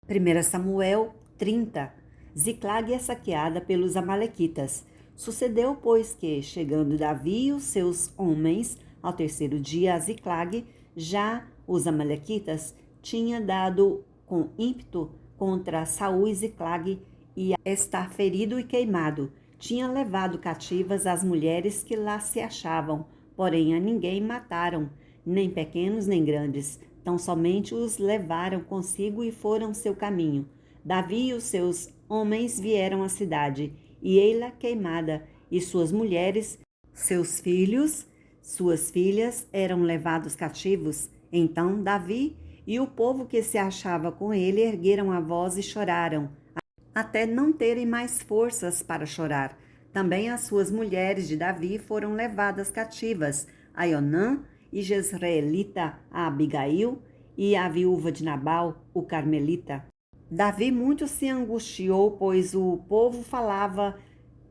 1 Samuel 30. Ziclag é saqueada pelos amalequitas. Sucedeu, pois, que, chegando Davi e os seus homens ao terceiro dia a Ziclag, já os amalequitas tinha dado com ímpeto contra Saul e Ziclag, e a estar ferido e queimado. Tinha levado cativas as mulheres que lá se achavam, porém a ninguém mataram, nem pequenos nem grandes. Tão somente os levaram consigo e foram seu caminho. Davi e os seus homens vieram à cidade, e ei-la queimada, e suas mulheres, seus filhos, suas filhas eram levados cativos. Então Davi e o povo que se achava com ele ergueram a voz e choraram, até não terem mais forças para chorar. Também as suas mulheres de Davi foram levadas cativas, Aionã e Jezreelita, a Abigail, e a viúva de Nabal, o Carmelita. Davi muito se angustiou, pois o povo falava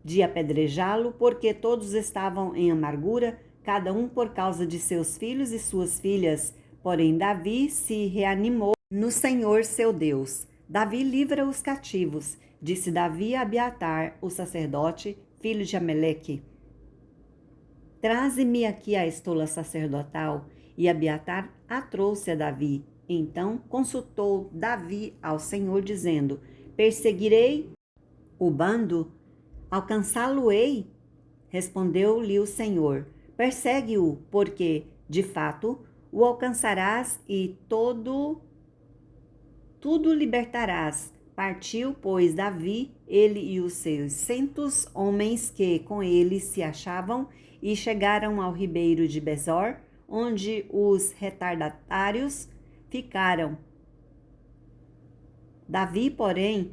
de apedrejá-lo, porque todos estavam em amargura, cada um por causa de seus filhos e suas filhas. Porém, Davi se reanimou no Senhor seu Deus. Davi livra os cativos, disse Davi a Abiatar, o sacerdote, filho de Ameleque. Traze-me aqui a estola sacerdotal. E Abiatar a trouxe a Davi. Então consultou Davi ao Senhor, dizendo: Perseguirei o bando? Alcançá-lo-ei? Respondeu-lhe o Senhor: Persegue-o, porque, de fato, o alcançarás e tudo libertarás. Partiu, pois, Davi, ele e os 600 homens que com ele se achavam, e chegaram ao ribeiro de Besor, onde os retardatários ficaram. Davi, porém,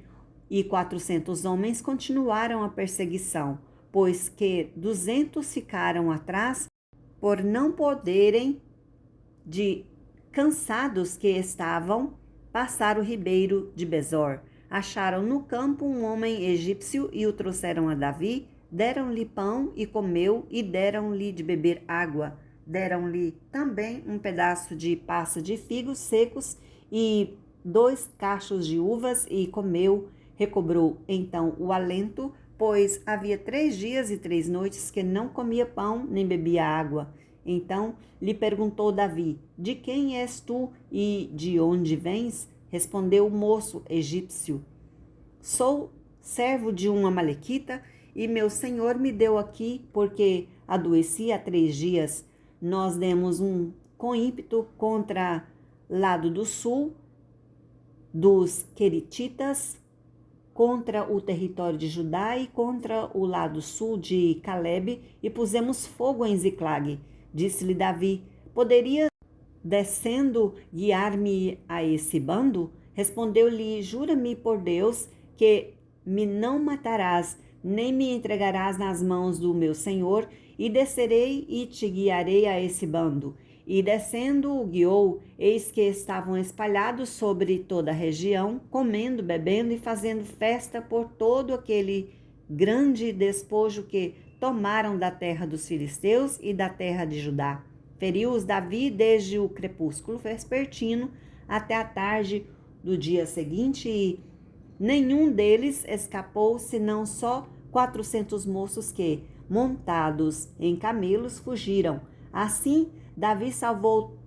e 400 homens continuaram a perseguição, pois que 200 ficaram atrás por não poderem, de cansados que estavam, passar o ribeiro de Besor. Acharam no campo um homem egípcio e o trouxeram a Davi, deram-lhe pão e comeu, e deram-lhe de beber água. Deram-lhe também um pedaço de passa de figos secos e 2 cachos de uvas, e comeu. Recobrou então o alento, pois havia 3 dias e 3 noites que não comia pão nem bebia água. Então lhe perguntou Davi: De quem és tu e de onde vens? Respondeu o moço egípcio: Sou servo de um amalequita, e meu senhor me deu aqui porque adoeci há 3 dias. Nós demos com ímpeto contra lado do sul dos Querititas, contra o território de Judá e contra o lado sul de Calebe, e pusemos fogo em Ziclag. Disse-lhe Davi: Poderia, descendo, guiar-me a esse bando? Respondeu-lhe: Jura-me por Deus que me não matarás, nem me entregarás nas mãos do meu senhor, e descerei e te guiarei a esse bando. E descendo o guiou, eis que estavam espalhados sobre toda a região, comendo, bebendo e fazendo festa por todo aquele grande despojo que tomaram da terra dos filisteus e da terra de Judá. Feriu-os Davi desde o crepúsculo vespertino até a tarde do dia seguinte, e nenhum deles escapou, senão só 400 moços que, montados em camelos, fugiram. Assim, Davi salvou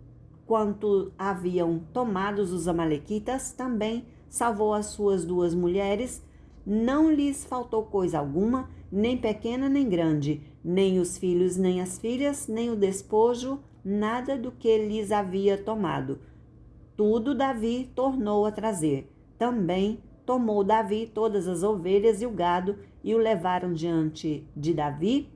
quanto haviam tomado os amalequitas, também salvou as suas 2 mulheres. Não lhes faltou coisa alguma, nem pequena nem grande, nem os filhos nem as filhas, nem o despojo, nada do que lhes havia tomado. Tudo Davi tornou a trazer. Também tomou Davi todas as ovelhas e o gado, e o levaram diante de Davi,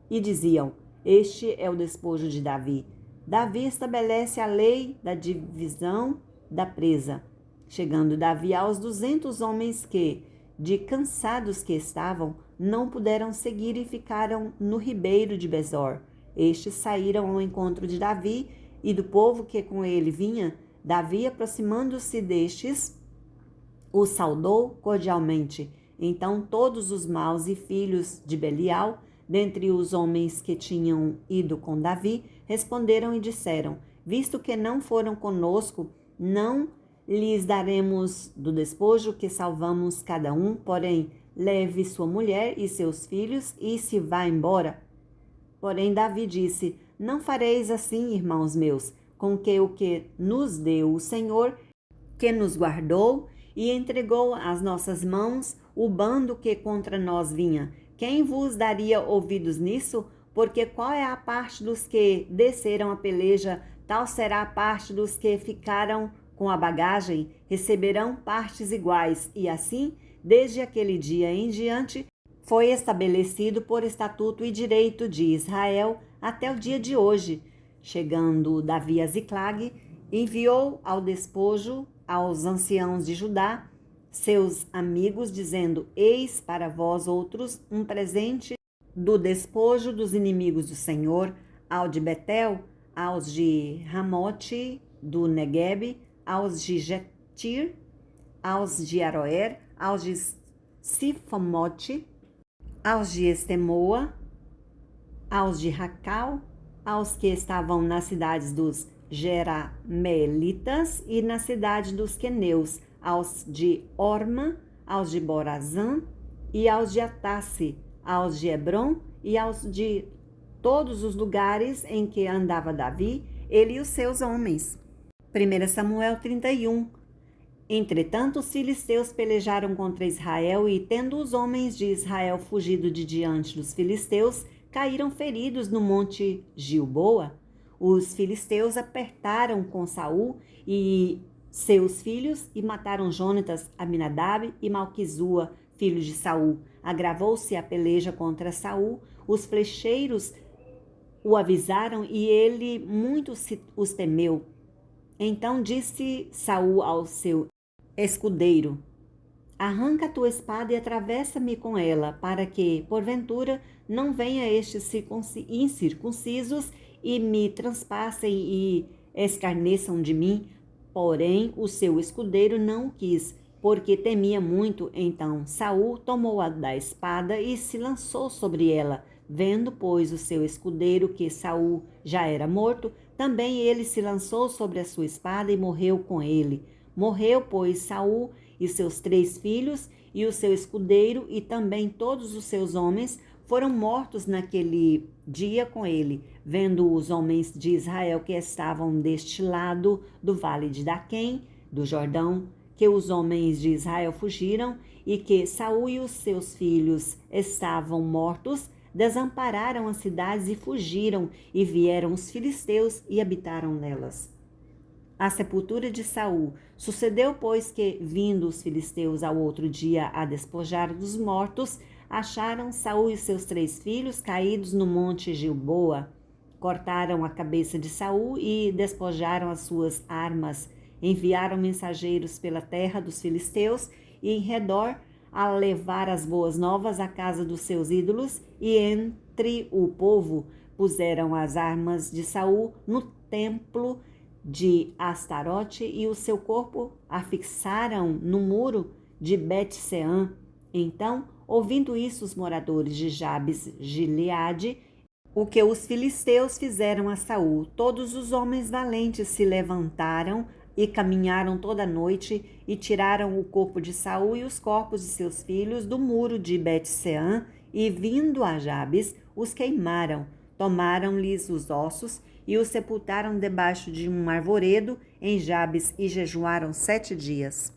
e diziam: Este é o despojo de Davi. Davi estabelece a lei da divisão da presa. Chegando Davi aos 200 homens que, de cansados que estavam, não puderam seguir e ficaram no ribeiro de Besor. Estes saíram ao encontro de Davi e do povo que com ele vinha. Davi, aproximando-se destes, o saudou cordialmente. Então todos os maus e filhos de Belial, dentre os homens que tinham ido com Davi, responderam e disseram: Visto que não foram conosco, não lhes daremos do despojo que salvamos cada um, porém leve sua mulher e seus filhos e se vá embora. Porém Davi disse: não fareis assim, irmãos meus, com que o que nos deu o Senhor, que nos guardou e entregou às nossas mãos o bando que contra nós vinha. Quem vos daria ouvidos nisso? Porque qual é a parte dos que desceram a peleja, tal será a parte dos que ficaram com a bagagem, receberão partes iguais. E assim, desde aquele dia em diante, foi estabelecido por estatuto e direito de Israel até o dia de hoje. Chegando Davi a Ziclag, enviou ao despojo aos anciãos de Judá, seus amigos, dizendo: eis para vós outros um presente do despojo dos inimigos do Senhor, ao de Betel, aos de Ramote do Neguebe, aos de Jetir, aos de Aroer, aos de Sifomote, aos de Estemoa, aos de Racal, aos que estavam nas cidades dos Jeramelitas e na cidade dos Queneus, aos de Orma, aos de Borazã e aos de Atasse, aos de Hebron e aos de todos os lugares em que andava Davi, ele e os seus homens. 1 Samuel 31. Entretanto, os filisteus pelejaram contra Israel e, tendo os homens de Israel fugido de diante dos filisteus, caíram feridos no monte Gilboa. Os filisteus apertaram com Saul e seus filhos e mataram Jonatas, Aminadab e Malquizua, filhos de Saul. Agravou-se a peleja contra Saul, os flecheiros o avisaram e ele muito os temeu. Então disse Saul ao seu escudeiro: arranca a tua espada e atravessa-me com ela, para que, porventura, não venha estes incircuncisos e me transpassem e escarneçam de mim. Porém, o seu escudeiro não o quis, porque temia muito. Então Saul tomou da espada e se lançou sobre ela. Vendo, pois, o seu escudeiro que Saul já era morto, também ele se lançou sobre a sua espada e morreu com ele. Morreu, pois, Saul e seus 3 filhos, e o seu escudeiro, e também todos os seus homens, foram mortos naquele dia com ele. Vendo os homens de Israel que estavam deste lado do vale de Daquém, do Jordão, que os homens de Israel fugiram, e que Saul e os seus filhos estavam mortos, desampararam as cidades e fugiram, e vieram os filisteus e habitaram nelas. A sepultura de Saul. Sucedeu, pois, que, vindo os filisteus ao outro dia a despojar dos mortos, acharam Saul e seus 3 filhos caídos no monte Gilboa. Cortaram a cabeça de Saul e despojaram as suas armas. Enviaram mensageiros pela terra dos filisteus e em redor a levar as boas novas à casa dos seus ídolos, e entre o povo puseram as armas de Saul no templo de Astarote e o seu corpo afixaram no muro de Bet-Seã. Então, ouvindo isso, os moradores de Jabes Gileade, o que os filisteus fizeram a Saul, todos os homens valentes se levantaram e caminharam toda a noite e tiraram o corpo de Saul e os corpos de seus filhos do muro de Bet-Seã e, vindo a Jabes, os queimaram. Tomaram-lhes os ossos e os sepultaram debaixo de um arvoredo em Jabes e jejuaram 7 dias.